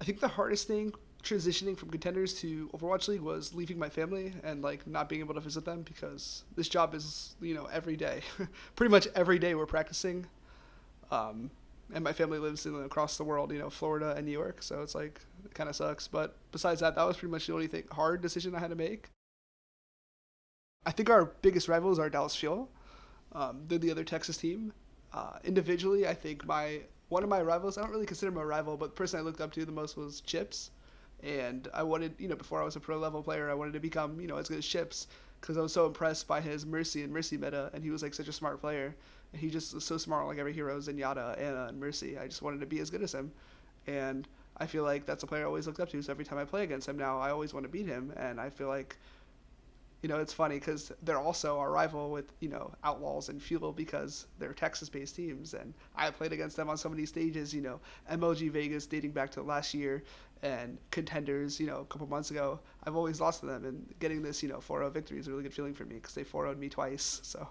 think the hardest thing transitioning from Contenders to Overwatch League was leaving my family and like not being able to visit them because this job is every day, pretty much every day we're practicing, and my family lives across the world, Florida and New York, so it's like it kind of sucks. But besides that, that was pretty much the only hard decision I had to make. I think our biggest rivals are Dallas Fuel. They're the other Texas team. Individually, I think my one of my rivals, I don't really consider him a rival, but the person I looked up to the most was Chips. And I wanted, before I was a pro level player, I wanted to become, as good as Chips because I was so impressed by his Mercy and Mercy meta, and he was like such a smart player. And he just was so smart, like every hero, Zenyatta, Anna, and Mercy. I just wanted to be as good as him. And I feel like that's a player I always looked up to. So every time I play against him now, I always want to beat him. And I feel like it's funny because they're also our rival with, Outlaws and Fuel because they're Texas-based teams. And I played against them on so many stages, MLG Vegas dating back to last year and Contenders, a couple months ago. I've always lost to them, and getting this, 4-0 victory is a really good feeling for me because they 4-0'd me twice. So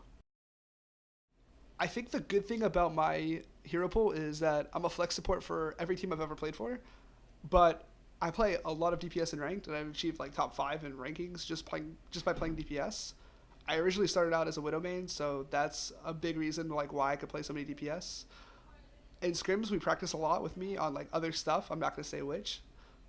I think the good thing about my hero pool is that I'm a flex support for every team I've ever played for, but I play a lot of DPS in ranked, and I've achieved like top 5 in rankings just by playing DPS. I originally started out as a Widow main, so that's a big reason like why I could play so many DPS. In scrims, we practice a lot with me on like other stuff. I'm not gonna say which,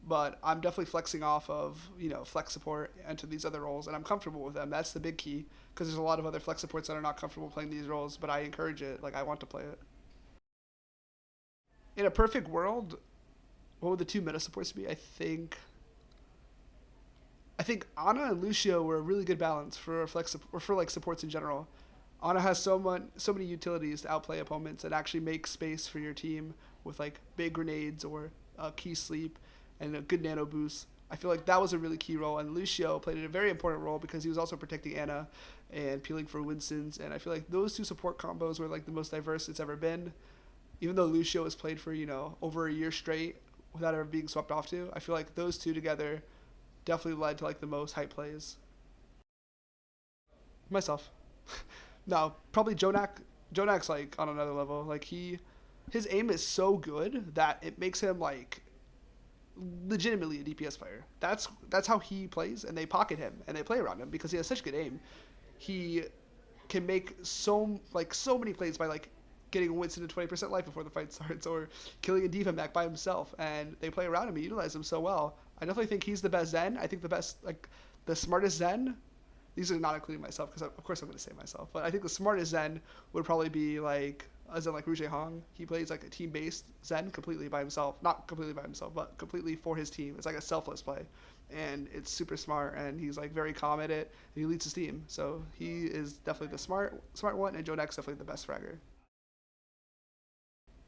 but I'm definitely flexing off of flex support into these other roles, and I'm comfortable with them. That's the big key because there's a lot of other flex supports that are not comfortable playing these roles, but I encourage it. Like I want to play it. In a perfect world, what would the two meta supports be? I think Ana and Lucio were a really good balance for flex or for like supports in general. Ana has so many utilities to outplay opponents and actually make space for your team with like big grenades or key sleep and a good nano boost. I feel like that was a really key role, and Lucio played a very important role because he was also protecting Ana and peeling for Winston's. And I feel like those two support combos were like the most diverse it's ever been. Even though Lucio has played for over a year straight without ever being swept off to, I feel like those two together definitely led to like the most hype plays. Myself. No, probably JJoNak. JJoNak's like on another level. Like his aim is so good that it makes him like legitimately a DPS player. That's how he plays, and they pocket him and they play around him because he has such good aim. He can make so many plays by like getting Winston to 20% life before the fight starts, or killing a diva mech by himself, and they play around him and utilize him so well. I definitely think he's the best Zen. I think the smartest Zen. These are not including myself because of course I'm going to say myself, but I think the smartest Zen would probably be like a Zen like Rouge Hong. He plays like a team-based Zen completely by himself, not completely by himself, but completely for his team. It's like a selfless play, and it's super smart, and he's like very calm at it, and he leads his team. So he is definitely the smart one, and JJoNak's definitely the best fragger.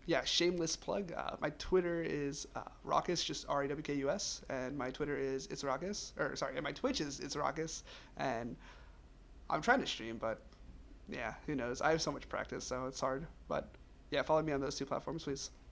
Yeah, shameless plug. My Twitter is Rawkus, just Rawkus, and my Twitter is it's Rawkus, or sorry, and my Twitch is it's Rawkus, and I'm trying to stream, but yeah, who knows? I have so much practice, so it's hard. But yeah, follow me on those two platforms, please.